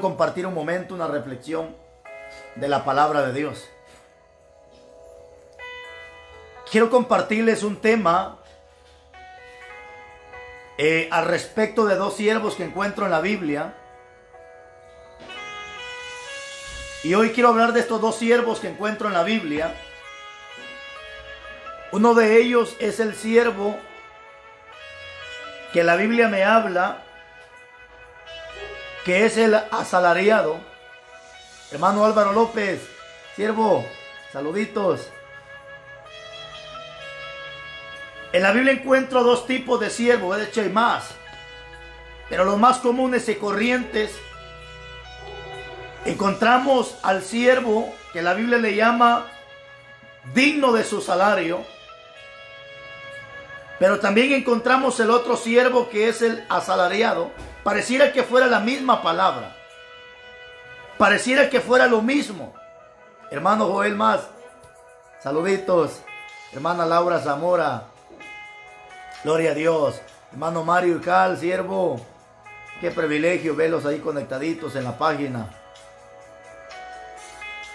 compartir un momento, una reflexión de la palabra de Dios. Quiero compartirles un tema al respecto de dos siervos que encuentro en la Biblia. Y hoy quiero hablar de estos dos siervos que encuentro en la Biblia. Uno de ellos es el siervo que la Biblia me habla, que es el asalariado. Hermano Álvaro López, siervo, saluditos. En la Biblia encuentro dos tipos de siervos, de hecho hay más, pero los más comunes y corrientes. Encontramos al siervo que la Biblia le llama digno de su salario, pero también encontramos el otro siervo que es el asalariado. Pareciera que fuera la misma palabra, pareciera que fuera lo mismo. Hermano Joel Más, saluditos. Hermana Laura Zamora, gloria a Dios. Hermano Mario Cal, siervo, qué privilegio verlos ahí conectaditos en la página.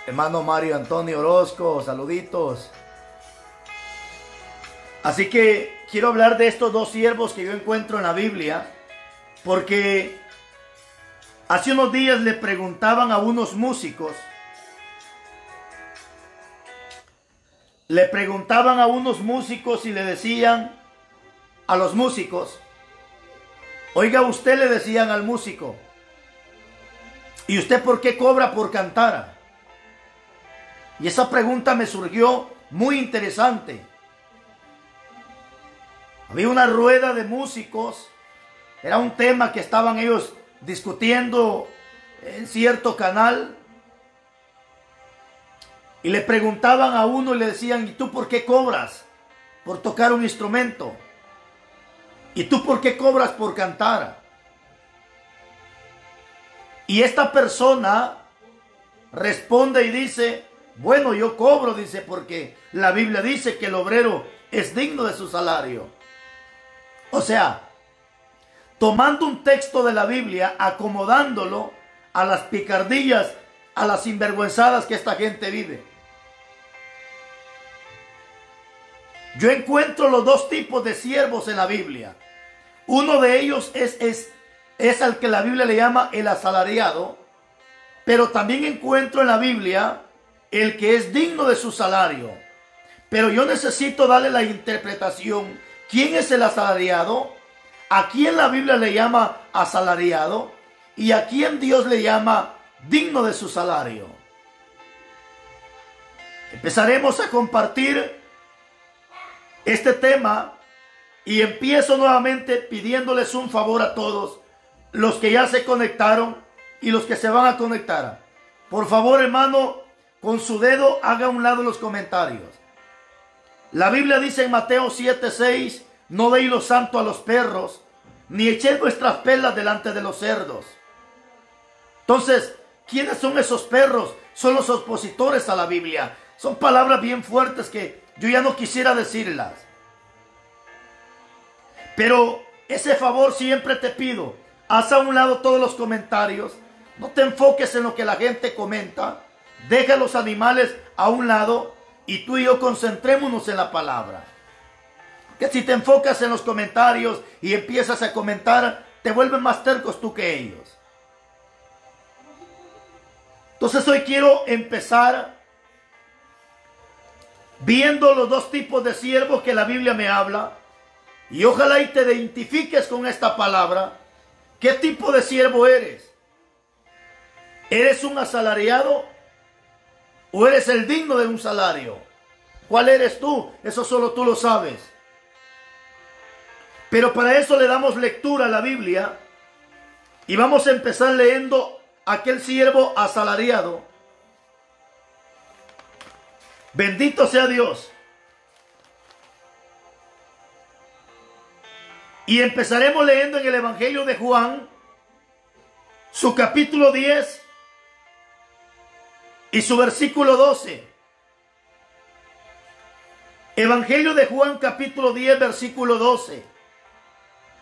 Hermano Mario Antonio Orozco, saluditos. Así que quiero hablar de estos dos siervos que yo encuentro en la Biblia, porque hace unos días le preguntaban a unos músicos, y le decían a los músicos, oiga, usted, le decían al músico, ¿y usted por qué cobra por cantar? Y esa pregunta me surgió muy interesante. Había una rueda de músicos, era un tema que estaban ellos discutiendo en cierto canal, y le preguntaban a uno y le decían, ¿y tú por qué cobras por tocar un instrumento? ¿Y tú por qué cobras por cantar? Y esta persona responde y dice, bueno, yo cobro, dice, porque la Biblia dice que el obrero es digno de su salario. O sea, tomando un texto de la Biblia, acomodándolo a las picardías, a las sinvergüenzadas que esta gente vive. Yo encuentro los dos tipos de siervos en la Biblia. Uno de ellos es al que la Biblia le llama el asalariado, pero también encuentro en la Biblia el que es digno de su salario. Pero yo necesito darle la interpretación. ¿Quién es el asalariado? ¿A quién la Biblia le llama asalariado? ¿Y a quién Dios le llama digno de su salario? Empezaremos a compartir este tema y empiezo nuevamente pidiéndoles un favor a todos, los que ya se conectaron y los que se van a conectar. Por favor, hermano, con su dedo haga a un lado los comentarios. La Biblia dice en Mateo 7:6, no deis lo santo a los perros, ni echéis vuestras perlas delante de los cerdos. Entonces, ¿quiénes son esos perros? Son los opositores a la Biblia. Son palabras bien fuertes que yo ya no quisiera decirlas. Pero ese favor siempre te pido. Haz a un lado todos los comentarios. No te enfoques en lo que la gente comenta. Deja los animales a un lado y tú y yo concentrémonos en la palabra. Que si te enfocas en los comentarios y empiezas a comentar, te vuelven más tercos tú que ellos. Entonces hoy quiero empezar viendo los dos tipos de siervos que la Biblia me habla. Y ojalá y te identifiques con esta palabra. ¿Qué tipo de siervo eres? ¿Eres un asalariado o eres el digno de un salario? ¿Cuál eres tú? Eso solo tú lo sabes. Pero para eso le damos lectura a la Biblia y vamos a empezar leyendo aquel siervo asalariado. Bendito sea Dios. Y empezaremos leyendo en el Evangelio de Juan, su capítulo 10 y su versículo 12. Evangelio de Juan, capítulo 10, versículo 12.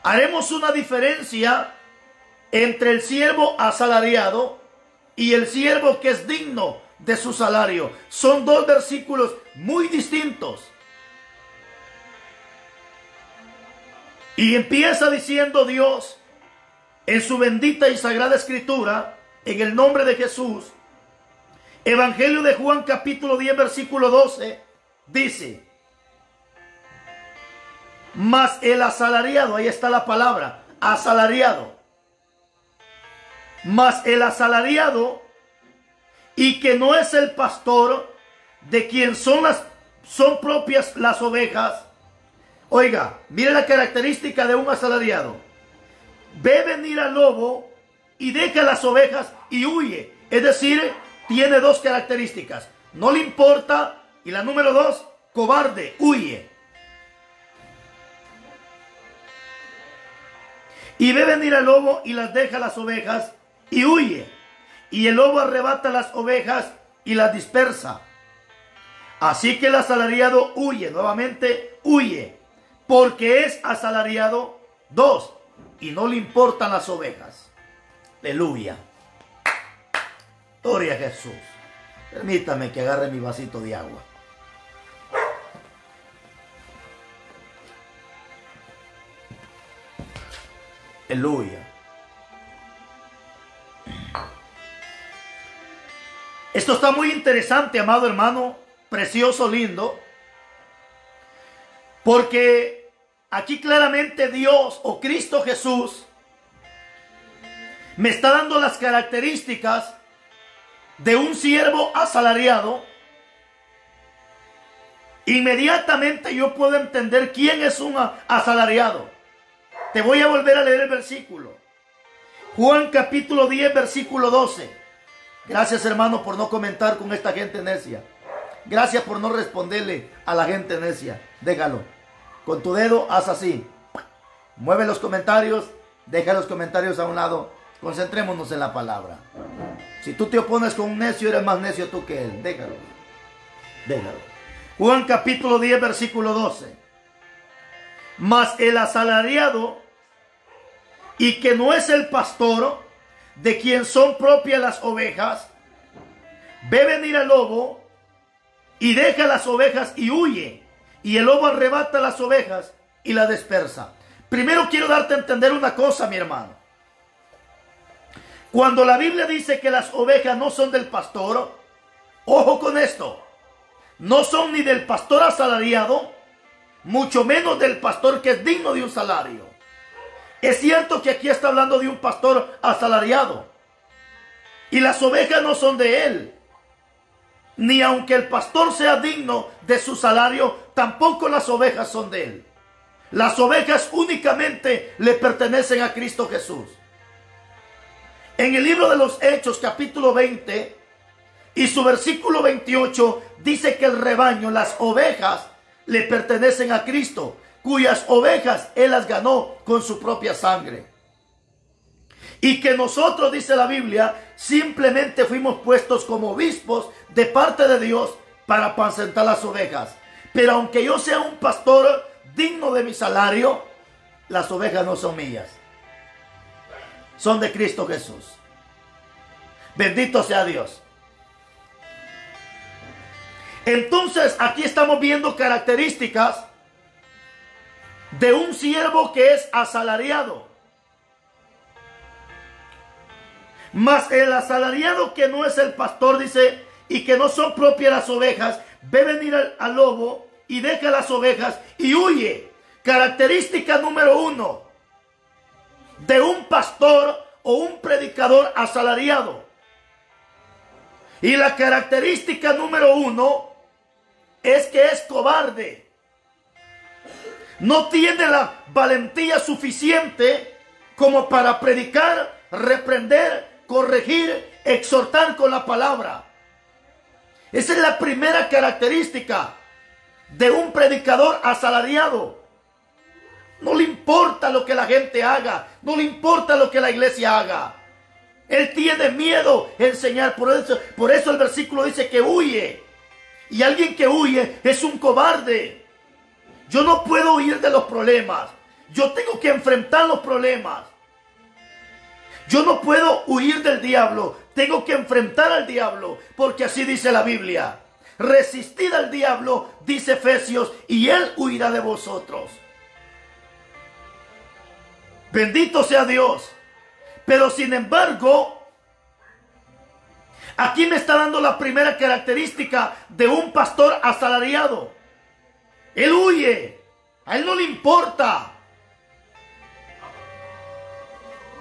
Haremos una diferencia entre el siervo asalariado y el siervo que es digno de su salario. Son dos versículos muy distintos. Y empieza diciendo Dios en su bendita y sagrada escritura, en el nombre de Jesús, Evangelio de Juan capítulo 10 versículo 12, dice: mas el asalariado, ahí está la palabra, asalariado, mas el asalariado, y que no es el pastor, de quien son propias las ovejas. Oiga, mire la característica de un asalariado: ve venir al lobo y deja las ovejas y huye. Es decir, tiene dos características: no le importa, y la número dos, cobarde, huye. Y ve venir al lobo y las deja las ovejas y huye. Y el lobo arrebata las ovejas y las dispersa. Así que el asalariado huye, nuevamente huye, porque es asalariado. Dos, y no le importan las ovejas. Aleluya. Gloria a Jesús. Permítame que agarre mi vasito de agua. Aleluya. Esto está muy interesante, amado hermano, precioso, lindo, porque aquí claramente Dios o Cristo Jesús me está dando las características de un siervo asalariado. Inmediatamente yo puedo entender quién es un asalariado. Te voy a volver a leer el versículo. Juan capítulo 10 versículo 12. Gracias, hermano, por no comentar con esta gente necia. Gracias por no responderle a la gente necia. Déjalo. Con tu dedo haz así. Mueve los comentarios. Deja los comentarios a un lado. Concentrémonos en la palabra. Si tú te opones con un necio, eres más necio tú que él. Déjalo. Déjalo. Juan capítulo 10 versículo 12. Mas el asalariado, y que no es el pastor, de quien son propias las ovejas, ve venir al lobo y deja las ovejas y huye. Y el lobo arrebata las ovejas y las dispersa. Primero quiero darte a entender una cosa, mi hermano. Cuando la Biblia dice que las ovejas no son del pastor, ojo con esto, no son ni del pastor asalariado, mucho menos del pastor que es digno de un salario. Es cierto que aquí está hablando de un pastor asalariado, y las ovejas no son de él. Ni aunque el pastor sea digno de su salario, tampoco las ovejas son de él. Las ovejas únicamente le pertenecen a Cristo Jesús. En el libro de los Hechos, capítulo 20, y su versículo 28, dice que el rebaño, las ovejas, le pertenecen a Cristo, cuyas ovejas Él las ganó con su propia sangre. Y que nosotros, dice la Biblia, simplemente fuimos puestos como obispos de parte de Dios para apacentar las ovejas. Pero aunque yo sea un pastor digno de mi salario, las ovejas no son mías. Son de Cristo Jesús. Bendito sea Dios. Entonces, aquí estamos viendo características de un siervo que es asalariado. Mas el asalariado, que no es el pastor, dice, y que no son propias las ovejas, ve venir al lobo y deja las ovejas y huye. Característica número 1 de un pastor o un predicador asalariado. Y la característica número 1 es que es cobarde. No tiene la valentía suficiente como para predicar, reprender, corregir, exhortar con la palabra. Esa es la primera característica de un predicador asalariado. No le importa lo que la gente haga, no le importa lo que la iglesia haga. Él tiene miedo a enseñar, por eso el versículo dice que huye. Y alguien que huye es un cobarde. Yo no puedo huir de los problemas. Yo tengo que enfrentar los problemas. Yo no puedo huir del diablo, tengo que enfrentar al diablo, porque así dice la Biblia. Resistid al diablo, dice Efesios, y él huirá de vosotros. Bendito sea Dios. Pero sin embargo, aquí me está dando la primera característica de un pastor asalariado. Él huye, a él no le importa.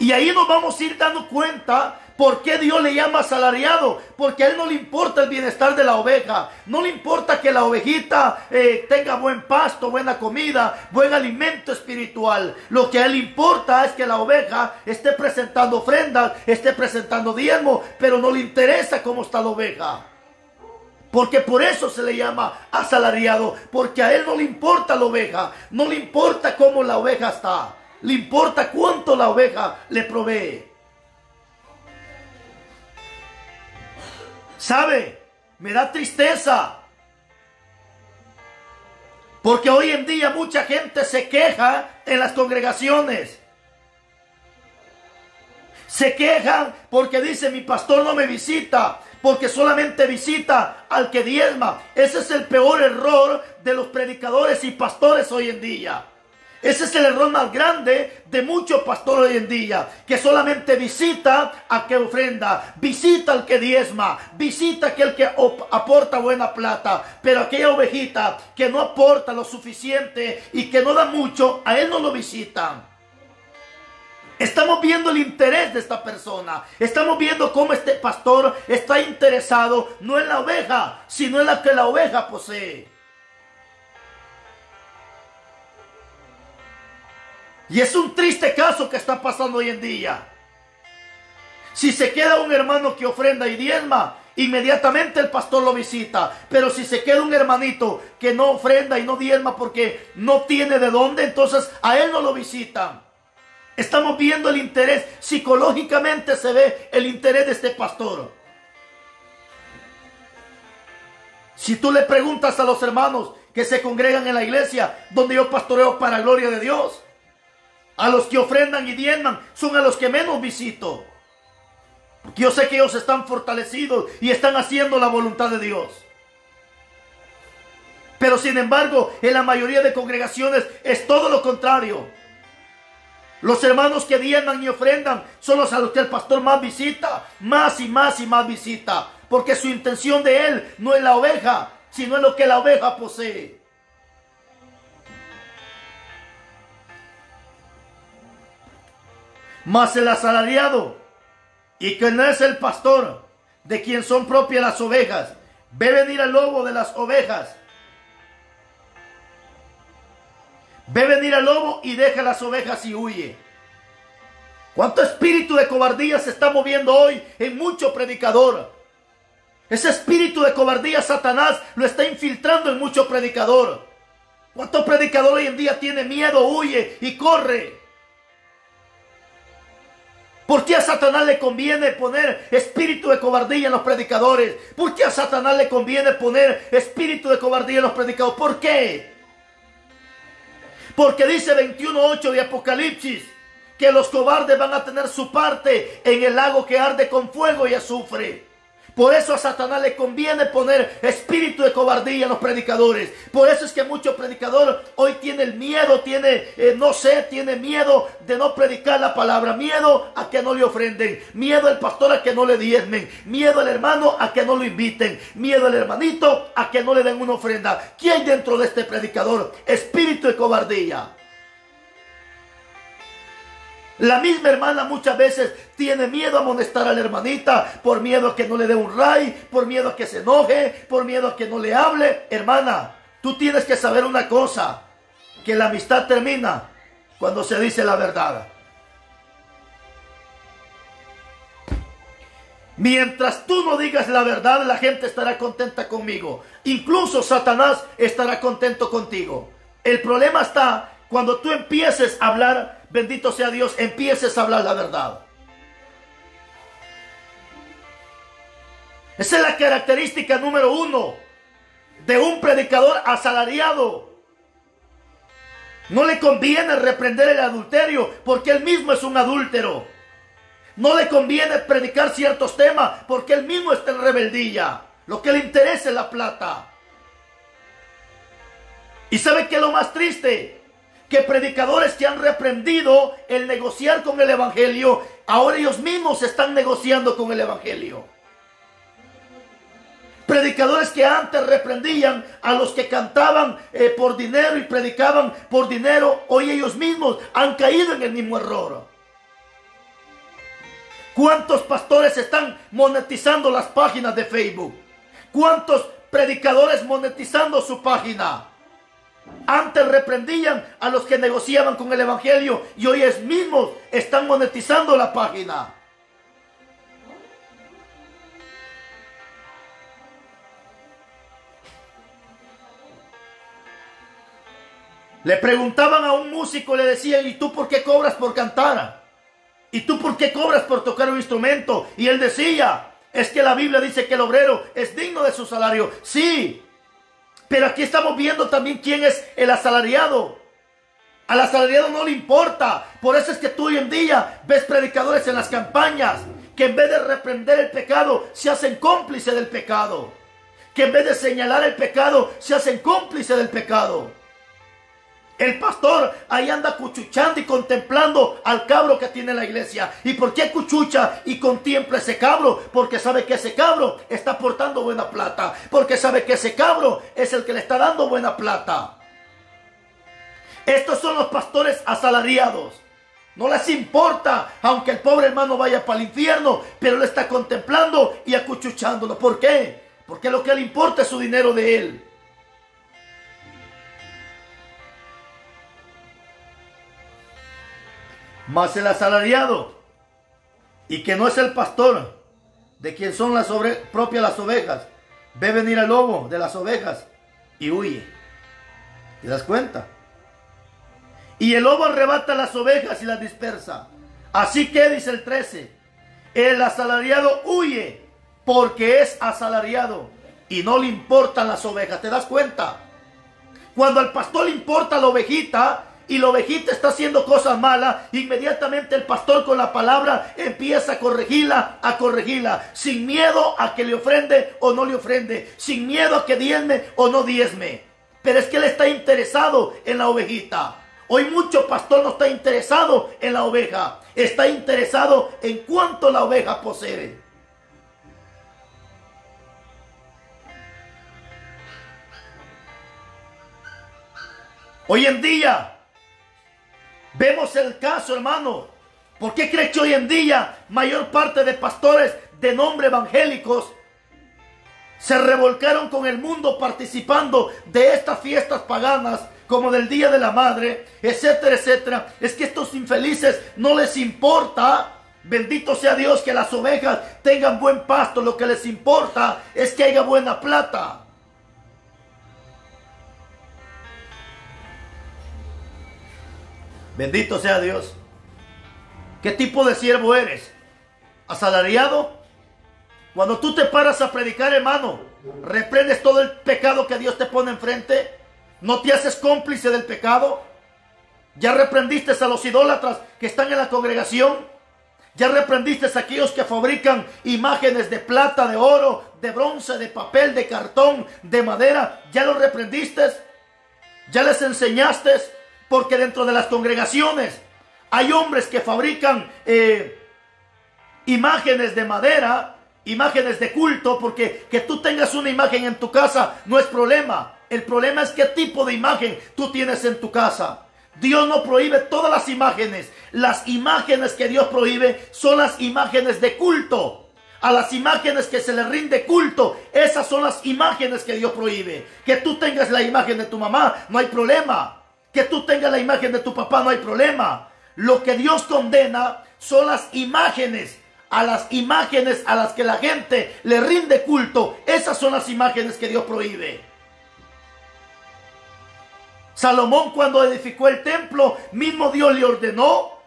Y ahí nos vamos a ir dando cuenta por qué Dios le llama asalariado. Porque a él no le importa el bienestar de la oveja. No le importa que la ovejita tenga buen pasto, buena comida, buen alimento espiritual. Lo que a él le importa es que la oveja esté presentando ofrendas, esté presentando diezmo, pero no le interesa cómo está la oveja. Porque por eso se le llama asalariado. Porque a él no le importa la oveja. No le importa cómo la oveja está. Le importa cuánto la oveja le provee. ¿Sabe? Me da tristeza. Porque hoy en día mucha gente se queja en las congregaciones. Se quejan porque dice: mi pastor no me visita, porque solamente visita al que diezma. Ese es el peor error de los predicadores y pastores hoy en día. Ese es el error más grande de muchos pastores hoy en día, que solamente visita a que ofrenda, visita al que diezma, visita a aquel que aporta buena plata, pero aquella ovejita que no aporta lo suficiente y que no da mucho, a él no lo visitan. Estamos viendo el interés de esta persona. Estamos viendo cómo este pastor está interesado no en la oveja, sino en la que la oveja posee. Y es un triste caso que está pasando hoy en día. Si se queda un hermano que ofrenda y diezma, inmediatamente el pastor lo visita. Pero si se queda un hermanito que no ofrenda y no diezma porque no tiene de dónde, entonces a él no lo visitan. Estamos viendo el interés. Psicológicamente se ve el interés de este pastor. Si tú le preguntas a los hermanos que se congregan en la iglesia donde yo pastoreo para la gloria de Dios, a los que ofrendan y diezman son a los que menos visito. Porque yo sé que ellos están fortalecidos y están haciendo la voluntad de Dios. Pero sin embargo, en la mayoría de congregaciones es todo lo contrario. Los hermanos que diezman y ofrendan son los a los que el pastor más visita, más y más y más visita. Porque su intención de él no es la oveja, sino es lo que la oveja posee. Mas el asalariado, y que no es el pastor, de quien son propias las ovejas, ve venir al lobo de las ovejas. Ve venir al lobo y deja las ovejas y huye. ¿Cuánto espíritu de cobardía se está moviendo hoy en mucho predicador? Ese espíritu de cobardía Satanás lo está infiltrando en mucho predicador. ¿Cuánto predicador hoy en día tiene miedo, huye y corre? ¿Por qué a Satanás le conviene poner espíritu de cobardía en los predicadores? ¿Por qué a Satanás le conviene poner espíritu de cobardía en los predicadores? ¿Por qué? Porque dice 21:8 de Apocalipsis que los cobardes van a tener su parte en el lago que arde con fuego y azufre. Por eso a Satanás le conviene poner espíritu de cobardía en los predicadores. Por eso es que mucho predicador hoy tiene el miedo, tiene miedo de no predicar la palabra. Miedo a que no le ofrenden. Miedo al pastor a que no le diezmen. Miedo al hermano a que no lo inviten. Miedo al hermanito a que no le den una ofrenda. ¿Qué hay dentro de este predicador? Espíritu de cobardía. La misma hermana muchas veces tiene miedo a amonestar a la hermanita, por miedo a que no le dé un ray, por miedo a que se enoje, por miedo a que no le hable. Hermana, tú tienes que saber una cosa, que la amistad termina cuando se dice la verdad. Mientras tú no digas la verdad, la gente estará contenta conmigo. Incluso Satanás estará contento contigo. El problema está cuando tú empieces a hablar, bendito sea Dios, empieces a hablar la verdad. Esa es la característica número 1 de un predicador asalariado. No le conviene reprender el adulterio porque él mismo es un adúltero. No le conviene predicar ciertos temas porque él mismo está en rebeldía. Lo que le interesa es la plata. ¿Y sabe qué es lo más triste? Que predicadores que han reprendido el negociar con el evangelio, ahora ellos mismos están negociando con el evangelio. Predicadores que antes reprendían a los que cantaban por dinero y predicaban por dinero, hoy ellos mismos han caído en el mismo error. ¿Cuántos pastores están monetizando las páginas de Facebook? ¿Cuántos predicadores monetizando su página? Antes reprendían a los que negociaban con el evangelio y hoy ellos mismos están monetizando la página. Le preguntaban a un músico, le decían: ¿y tú por qué cobras por cantar? ¿Y tú por qué cobras por tocar un instrumento? Y él decía: es que la Biblia dice que el obrero es digno de su salario. Sí, pero aquí estamos viendo también quién es el asalariado. Al asalariado no le importa. Por eso es que tú hoy en día ves predicadores en las campañas que en vez de reprender el pecado se hacen cómplices del pecado. Que en vez de señalar el pecado se hacen cómplices del pecado. El pastor ahí anda cuchuchando y contemplando al cabro que tiene la iglesia. ¿Y por qué cuchucha y contempla ese cabro? Porque sabe que ese cabro está aportando buena plata. Porque sabe que ese cabro es el que le está dando buena plata. Estos son los pastores asalariados. No les importa, aunque el pobre hermano vaya para el infierno, pero él está contemplando y acuchuchándolo. ¿Por qué? Porque lo que le importa es su dinero de él. Mas el asalariado, y que no es el pastor, de quien son propias las ovejas, ve venir el lobo de las ovejas y huye. ¿Te das cuenta? Y el lobo arrebata las ovejas y las dispersa. Así que, dice el 13, el asalariado huye porque es asalariado y no le importan las ovejas. ¿Te das cuenta? Cuando al pastor le importa la ovejita, y la ovejita está haciendo cosas malas, inmediatamente el pastor con la palabra empieza a corregirla, sin miedo a que le ofrende o no le ofrende, sin miedo a que diezme o no diezme. Pero es que él está interesado en la ovejita. Hoy mucho pastor no está interesado en la oveja, está interesado en cuánto la oveja posee. Hoy en día vemos el caso, hermano. ¿Por qué cree que hoy en día mayor parte de pastores de nombre evangélicos se revolcaron con el mundo participando de estas fiestas paganas como del Día de la Madre, etcétera, etcétera? Es que estos infelices no les importa, bendito sea Dios, que las ovejas tengan buen pasto. Lo que les importa es que haya buena plata. Bendito sea Dios. ¿Qué tipo de siervo eres? ¿Asalariado? Cuando tú te paras a predicar, hermano, reprendes todo el pecado que Dios te pone enfrente. ¿No te haces cómplice del pecado? ¿Ya reprendiste a los idólatras que están en la congregación? ¿Ya reprendiste a aquellos que fabrican imágenes de plata, de oro, de bronce, de papel, de cartón, de madera? ¿Ya los reprendiste? ¿Ya les enseñaste? Porque dentro de las congregaciones hay hombres que fabrican imágenes de madera, imágenes de culto, porque que tú tengas una imagen en tu casa no es problema. El problema es qué tipo de imagen tú tienes en tu casa. Dios no prohíbe todas las imágenes. Las imágenes que Dios prohíbe son las imágenes de culto. A las imágenes que se le rinde culto, esas son las imágenes que Dios prohíbe. Que tú tengas la imagen de tu mamá, no hay problema. Que tú tengas la imagen de tu papá, no hay problema. Lo que Dios condena son las imágenes. A las imágenes a las que la gente le rinde culto, esas son las imágenes que Dios prohíbe. Salomón, cuando edificó el templo, mismo Dios le ordenó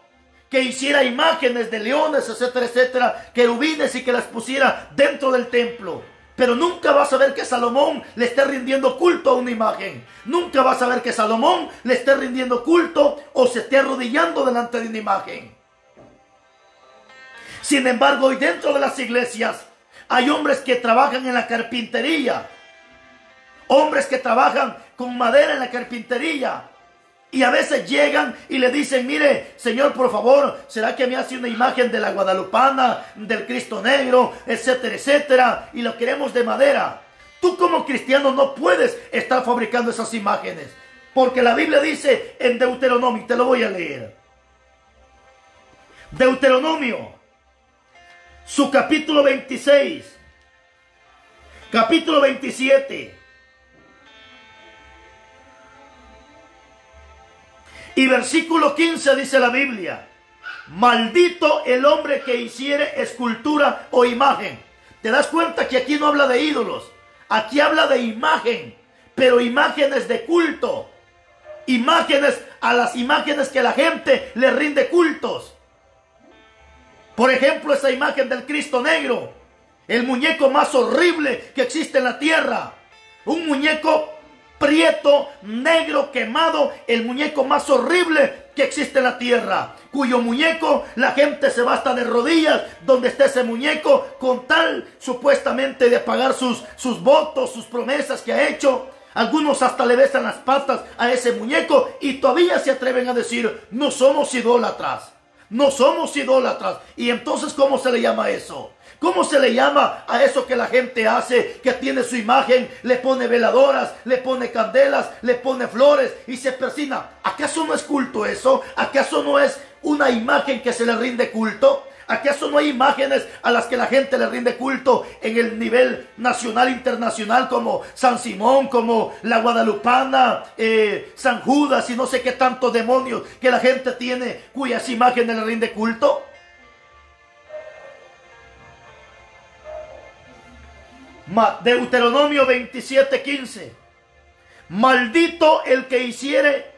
que hiciera imágenes de leones, etcétera, etcétera, querubines, y que las pusiera dentro del templo. Pero nunca vas a ver que Salomón le esté rindiendo culto a una imagen. Nunca vas a ver que Salomón le esté rindiendo culto o se esté arrodillando delante de una imagen. Sin embargo, hoy dentro de las iglesias hay hombres que trabajan en la carpintería, hombres que trabajan con madera en la carpintería, y a veces llegan y le dicen: mire, Señor, por favor, ¿será que me hace una imagen de la Guadalupana, del Cristo Negro, etcétera, etcétera? Y lo queremos de madera. Tú como cristiano no puedes estar fabricando esas imágenes, porque la Biblia dice en Deuteronomio, te lo voy a leer. Deuteronomio, su capítulo 26, capítulo 27 y versículo 15 dice la Biblia: maldito el hombre que hiciere escultura o imagen. ¿Te das cuenta que aquí no habla de ídolos? Aquí habla de imagen, pero imágenes de culto. Imágenes, a las imágenes que la gente le rinde cultos. Por ejemplo, esa imagen del Cristo Negro, el muñeco más horrible que existe en la tierra. Un muñeco prieto, negro, quemado, el muñeco más horrible que existe en la tierra, cuyo muñeco la gente se va hasta de rodillas donde está ese muñeco, con tal supuestamente de pagar sus votos, sus promesas que ha hecho. Algunos hasta le besan las patas a ese muñeco y todavía se atreven a decir: no somos idólatras, no somos idólatras. Y entonces, ¿cómo se le llama eso? ¿Cómo se le llama a eso que la gente hace, que tiene su imagen, le pone veladoras, le pone candelas, le pone flores y se persina? ¿Acaso no es culto eso? ¿Acaso no es una imagen que se le rinde culto? ¿Acaso no hay imágenes a las que la gente le rinde culto en el nivel nacional, internacional, como San Simón, como la Guadalupana, San Judas y no sé qué tantos demonios que la gente tiene cuyas imágenes le rinde culto? Deuteronomio 27:15. Maldito el que hiciere,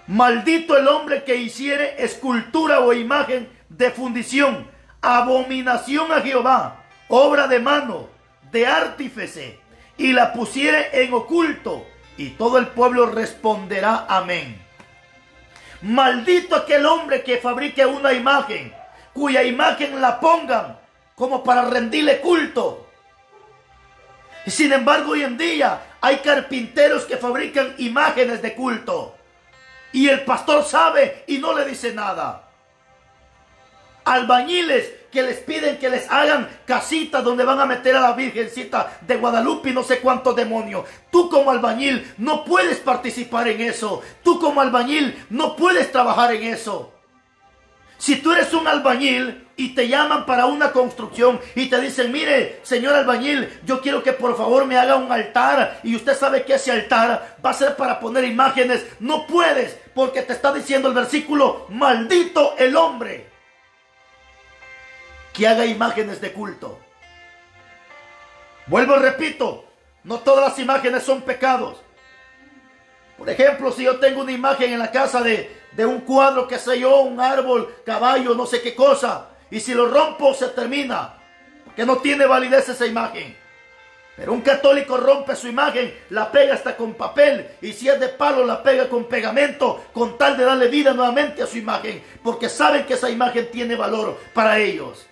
maldito el hombre que hiciere escultura o imagen de fundición, abominación a Jehová, obra de mano, de artífice, y la pusiere en oculto, y todo el pueblo responderá amén. Maldito aquel hombre que fabrique una imagen, cuya imagen la pongan como para rendirle culto. Sin embargo, hoy en día hay carpinteros que fabrican imágenes de culto, y el pastor sabe y no le dice nada. Albañiles que les piden que les hagan casitas donde van a meter a la Virgencita de Guadalupe y no sé cuántos demonios. Tú como albañil no puedes participar en eso. Tú como albañil no puedes trabajar en eso. Si tú eres un albañil y te llaman para una construcción y te dicen: mire, señor albañil, yo quiero que por favor me haga un altar, y usted sabe que ese altar va a ser para poner imágenes, no puedes, porque te está diciendo el versículo: maldito el hombre que haga imágenes de culto. Vuelvo y repito, no todas las imágenes son pecados. Por ejemplo, si yo tengo una imagen en la casa de un cuadro, que sé yo, un árbol, caballo, no sé qué cosa, y si lo rompo se termina, porque no tiene validez esa imagen. Pero un católico rompe su imagen, la pega hasta con papel, y si es de palo la pega con pegamento, con tal de darle vida nuevamente a su imagen, porque saben que esa imagen tiene valor para ellos.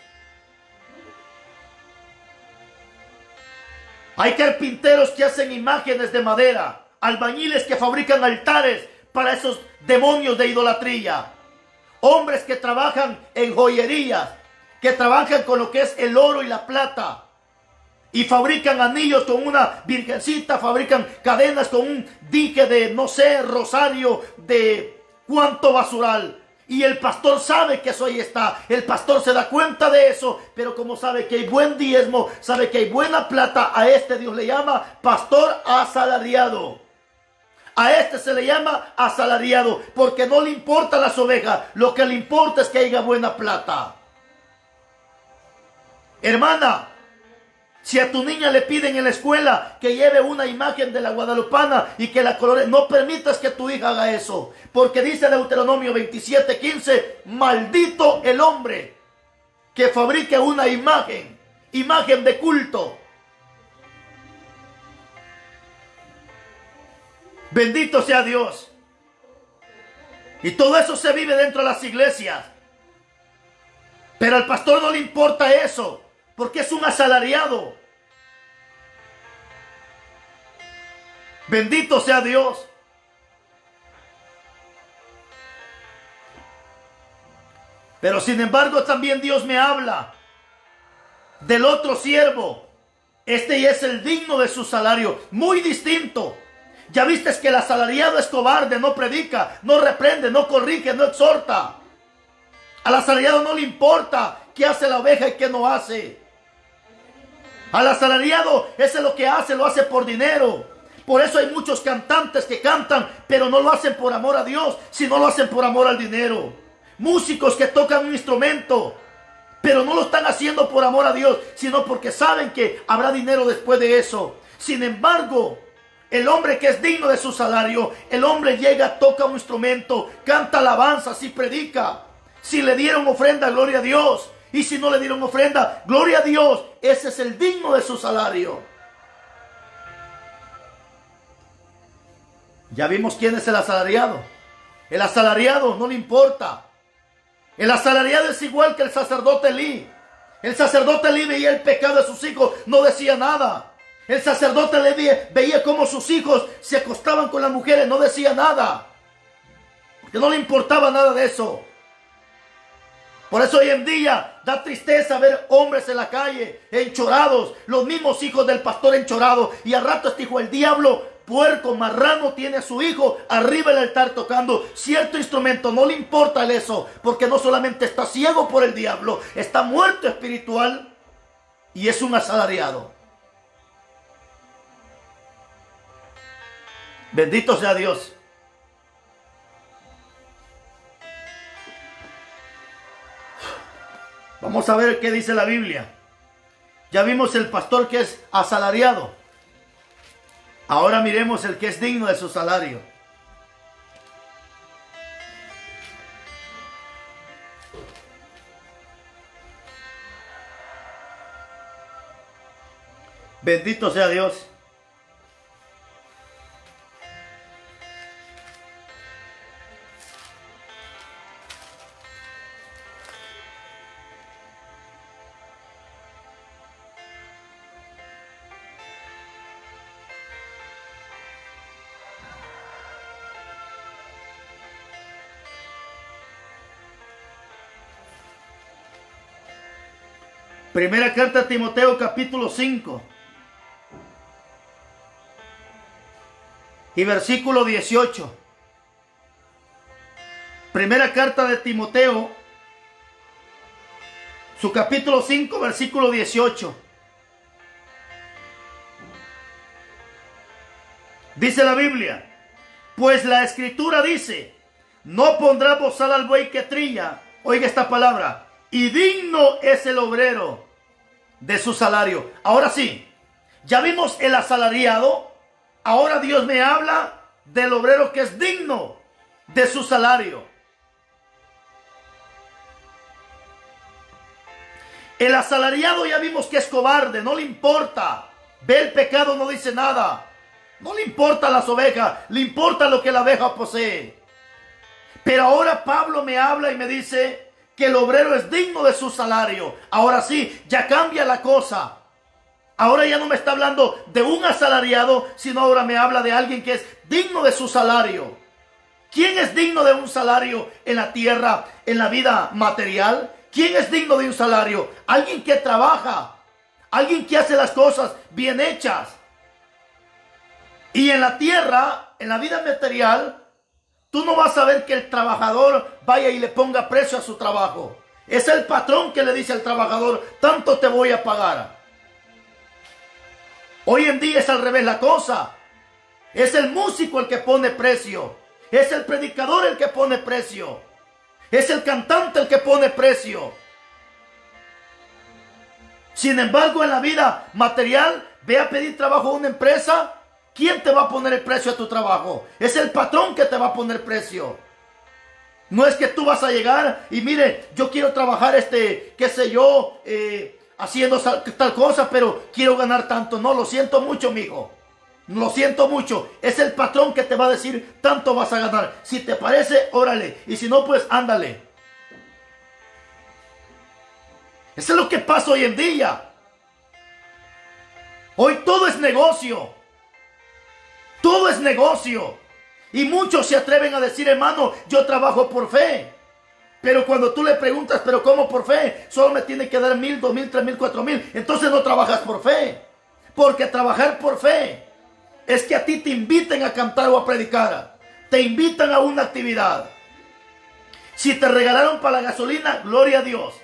Hay carpinteros que hacen imágenes de madera, albañiles que fabrican altares para esos demonios de idolatría, hombres que trabajan en joyerías, que trabajan con lo que es el oro y la plata, y fabrican anillos con una virgencita, fabrican cadenas con un dique de, no sé, rosario, de cuánto basural. Y el pastor sabe que eso ahí está, el pastor se da cuenta de eso, pero como sabe que hay buen diezmo, sabe que hay buena plata, a este Dios le llama pastor asalariado. A este se le llama asalariado, porque no le importan las ovejas, lo que le importa es que haya buena plata. Hermana, si a tu niña le piden en la escuela que lleve una imagen de la Guadalupana y que la colore, no permitas que tu hija haga eso, porque dice Deuteronomio 27:15, maldito el hombre que fabrique una imagen de culto. Bendito sea Dios. Y todo eso se vive dentro de las iglesias. Pero al pastor no le importa eso, porque es un asalariado. Bendito sea Dios. Pero sin embargo también Dios me habla del otro siervo. Este ya es el digno de su salario, muy distinto. Ya viste que el asalariado es cobarde, no predica, no reprende, no corrige, no exhorta. Al asalariado no le importa qué hace la oveja y qué no hace. Al asalariado ese lo que hace, lo hace por dinero. Por eso hay muchos cantantes que cantan, pero no lo hacen por amor a Dios, sino lo hacen por amor al dinero. Músicos que tocan un instrumento, pero no lo están haciendo por amor a Dios, sino porque saben que habrá dinero después de eso. Sin embargo, el hombre que es digno de su salario, el hombre llega, toca un instrumento, canta alabanzas y predica. Si le dieron ofrenda, gloria a Dios. Y si no le dieron ofrenda, gloria a Dios. Ese es el digno de su salario. Ya vimos quién es el asalariado. El asalariado no le importa. El asalariado es igual que el sacerdote Elí. El sacerdote Elí veía el pecado de sus hijos, no decía nada. El sacerdote Elí veía cómo sus hijos se acostaban con las mujeres, no decía nada. Porque no le importaba nada de eso. Por eso hoy en día da tristeza ver hombres en la calle, enchorados, los mismos hijos del pastor enchorados. Y al rato este hijo del diablo, puerco, marrano, tiene a su hijo arriba del altar tocando cierto instrumento. No le importa eso, porque no solamente está ciego por el diablo, está muerto espiritual y es un asalariado. Bendito sea Dios. Vamos a ver qué dice la Biblia. Ya vimos el pastor que es asalariado. Ahora miremos el que es digno de su salario. Bendito sea Dios. Primera carta a Timoteo, capítulo 5 y versículo 18. Primera carta de Timoteo, su capítulo 5, versículo 18. Dice la Biblia: pues la escritura dice, no pondrá bozal al buey que trilla. Oiga esta palabra: y digno es el obrero de su salario. Ahora sí, ya vimos el asalariado. Ahora Dios me habla del obrero que es digno de su salario. El asalariado ya vimos que es cobarde, no le importa. Ve el pecado, no dice nada. No le importa las ovejas, le importa lo que la oveja posee. Pero ahora Pablo me habla y me dice que el obrero es digno de su salario. Ahora sí, ya cambia la cosa. Ahora ya no me está hablando de un asalariado, sino ahora me habla de alguien que es digno de su salario. ¿Quién es digno de un salario en la tierra, en la vida material? ¿Quién es digno de un salario? Alguien que trabaja, alguien que hace las cosas bien hechas. Y en la tierra, en la vida material, tú no vas a ver que el trabajador vaya y le ponga precio a su trabajo. Es el patrón que le dice al trabajador: tanto te voy a pagar. Hoy en día es al revés la cosa. Es el músico el que pone precio. Es el predicador el que pone precio. Es el cantante el que pone precio. Sin embargo, en la vida material, ve a pedir trabajo a una empresa. ¿Quién te va a poner el precio a tu trabajo? Es el patrón que te va a poner precio. No es que tú vas a llegar y mire, yo quiero trabajar qué sé yo, haciendo tal cosa, pero quiero ganar tanto. No, lo siento mucho, mijo. Lo siento mucho. Es el patrón que te va a decir tanto vas a ganar. Si te parece, órale. Y si no, pues ándale. Eso es lo que pasa hoy en día. Hoy todo es negocio. Todo es negocio. Y muchos se atreven a decir, hermano, yo trabajo por fe. Pero cuando tú le preguntas, ¿pero cómo por fe? Solo me tiene que dar 1,000, 2,000, 3,000, 4,000. Entonces no trabajas por fe. Porque trabajar por fe es que a ti te inviten a cantar o a predicar. Te invitan a una actividad. Si te regalaron para la gasolina, gloria a Dios.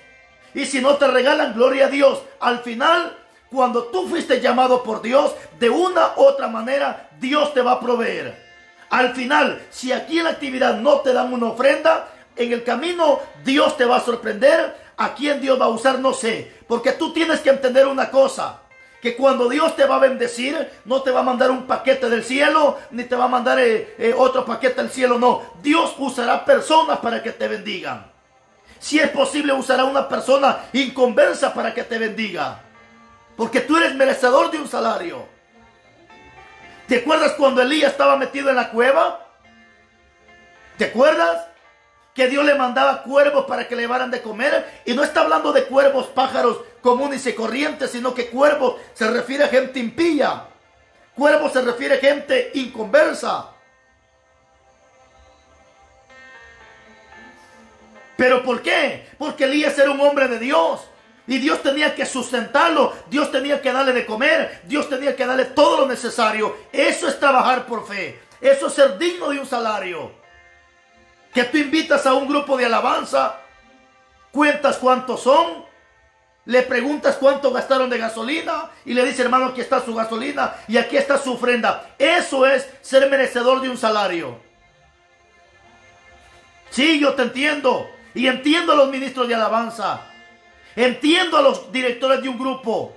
Y si no te regalan, gloria a Dios. Al final, cuando tú fuiste llamado por Dios, de una u otra manera, Dios te va a proveer. Al final, si aquí en la actividad no te dan una ofrenda, en el camino Dios te va a sorprender. ¿A quién Dios va a usar? No sé. Porque tú tienes que entender una cosa. Que cuando Dios te va a bendecir, no te va a mandar un paquete del cielo, ni te va a mandar otro paquete del cielo, no. Dios usará personas para que te bendigan. Si es posible, usará una persona inconversa para que te bendiga. Porque tú eres merecedor de un salario. ¿Te acuerdas cuando Elías estaba metido en la cueva? ¿Te acuerdas? Que Dios le mandaba cuervos para que le llevaran de comer. Y no está hablando de cuervos, pájaros comunes y corrientes, sino que cuervos se refiere a gente impía. Cuervos se refiere a gente inconversa. ¿Pero por qué? Porque Elías era un hombre de Dios. Y Dios tenía que sustentarlo. Dios tenía que darle de comer. Dios tenía que darle todo lo necesario. Eso es trabajar por fe. Eso es ser digno de un salario. Que tú invitas a un grupo de alabanza, cuentas cuántos son, le preguntas cuánto gastaron de gasolina y le dice, hermano, aquí está su gasolina y aquí está su ofrenda. Eso es ser merecedor de un salario. Sí, yo te entiendo. Y entiendo a los ministros de alabanza. Entiendo a los directores de un grupo.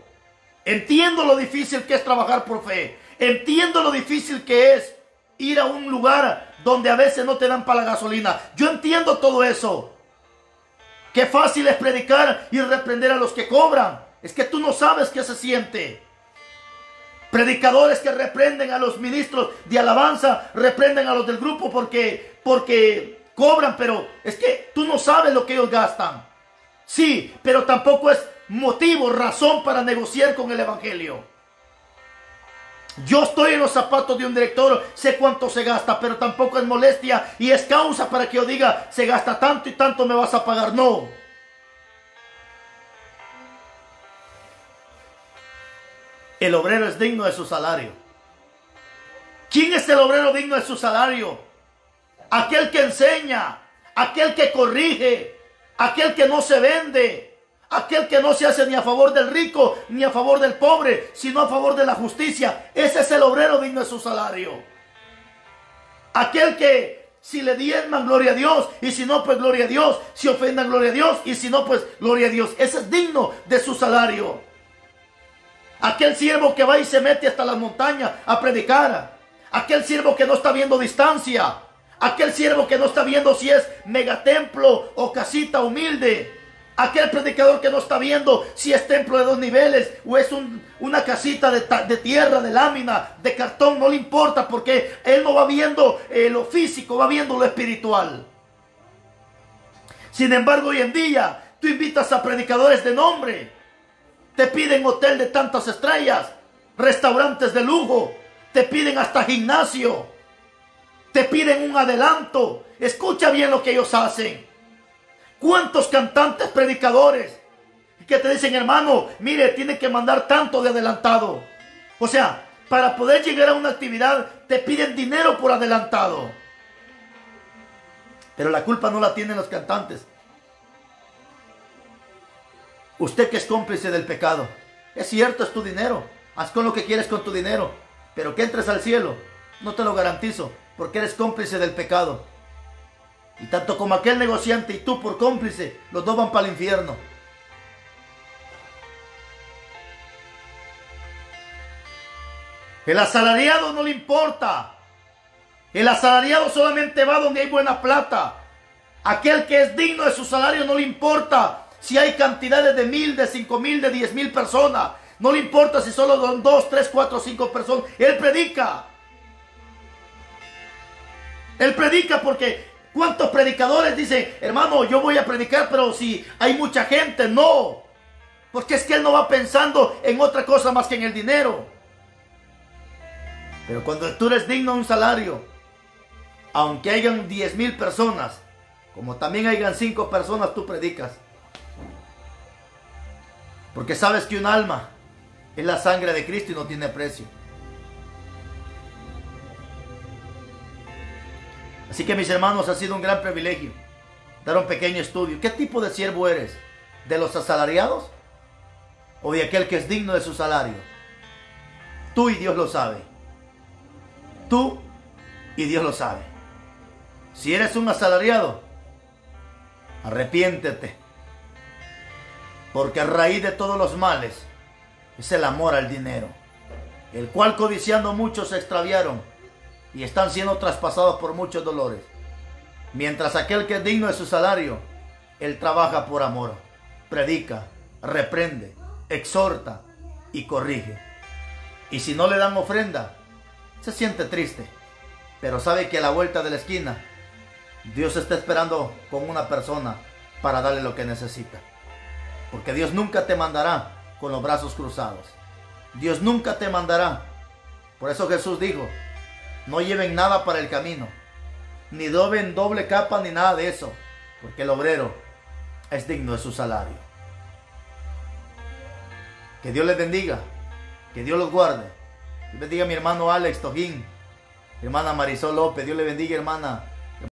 Entiendo lo difícil que es trabajar por fe. Entiendo lo difícil que es ir a un lugar donde a veces no te dan para la gasolina. Yo entiendo todo eso. Qué fácil es predicar y reprender a los que cobran. Es que tú no sabes qué se siente. Predicadores que reprenden a los ministros de alabanza, reprenden a los del grupo porque cobran, pero es que tú no sabes lo que ellos gastan. Sí, pero tampoco es motivo, razón para negociar con el evangelio. Yo estoy en los zapatos de un director, sé cuánto se gasta, pero tampoco es molestia y es causa para que yo diga, se gasta tanto y tanto me vas a pagar. No. El obrero es digno de su salario. ¿Quién es el obrero digno de su salario? Aquel que enseña, aquel que corrige, aquel que no se vende. Aquel que no se hace ni a favor del rico ni a favor del pobre, sino a favor de la justicia. Ese es el obrero digno de su salario. Aquel que si le diezman, gloria a Dios. Y si no, pues gloria a Dios. Si ofendan, gloria a Dios. Y si no, pues gloria a Dios. Ese es digno de su salario. Aquel siervo que va y se mete hasta las montañas a predicar. Aquel siervo que no está viendo distancia. Aquel siervo que no está viendo si es megatemplo o casita humilde. Aquel predicador que no está viendo si es templo de 2 niveles o es una casita de tierra, de lámina, de cartón, no le importa porque él no va viendo lo físico, va viendo lo espiritual. Sin embargo, hoy en día tú invitas a predicadores de nombre, te piden hotel de tantas estrellas, restaurantes de lujo, te piden hasta gimnasio, te piden un adelanto. Escucha bien lo que ellos hacen. ¿Cuántos cantantes, predicadores que te dicen, hermano, mire, tiene que mandar tanto de adelantado? O sea, para poder llegar a una actividad te piden dinero por adelantado. Pero la culpa no la tienen los cantantes. Usted que es cómplice del pecado. Es cierto, es tu dinero. Haz con lo que quieres con tu dinero. Pero que entres al cielo, no te lo garantizo, porque eres cómplice del pecado. Y tanto como aquel negociante y tú por cómplice, los dos van para el infierno. El asalariado no le importa. El asalariado solamente va donde hay buena plata. Aquel que es digno de su salario no le importa si hay cantidades de 1,000, de 5,000, de 10,000 personas. No le importa si solo son 2, 3, 4, 5 personas. Él predica. Él predica porque ¿cuántos predicadores dicen, hermano, yo voy a predicar, pero si hay mucha gente? No. Porque es que él no va pensando en otra cosa más que en el dinero. Pero cuando tú eres digno de un salario, aunque hayan 10,000 personas, como también hayan 5 personas, tú predicas. Porque sabes que un alma es la sangre de Cristo y no tiene precio. Así que, mis hermanos, ha sido un gran privilegio dar un pequeño estudio. ¿Qué tipo de siervo eres? ¿De los asalariados o de aquel que es digno de su salario? Tú y Dios lo sabe. Tú y Dios lo sabe. Si eres un asalariado, arrepiéntete. Porque a raíz de todos los males es el amor al dinero, el cual codiciando muchos se extraviaron y están siendo traspasados por muchos dolores. Mientras aquel que es digno de su salario, él trabaja por amor, predica, reprende, exhorta y corrige. Y si no le dan ofrenda, se siente triste, pero sabe que a la vuelta de la esquina Dios está esperando con una persona para darle lo que necesita. Porque Dios nunca te mandará con los brazos cruzados. Dios nunca te mandará. Por eso Jesús dijo, no lleven nada para el camino, ni lleven doble capa ni nada de eso, porque el obrero es digno de su salario. Que Dios les bendiga, que Dios los guarde. Dios bendiga a mi hermano Alex Tojín, mi hermana Marisol López. Dios le bendiga, hermana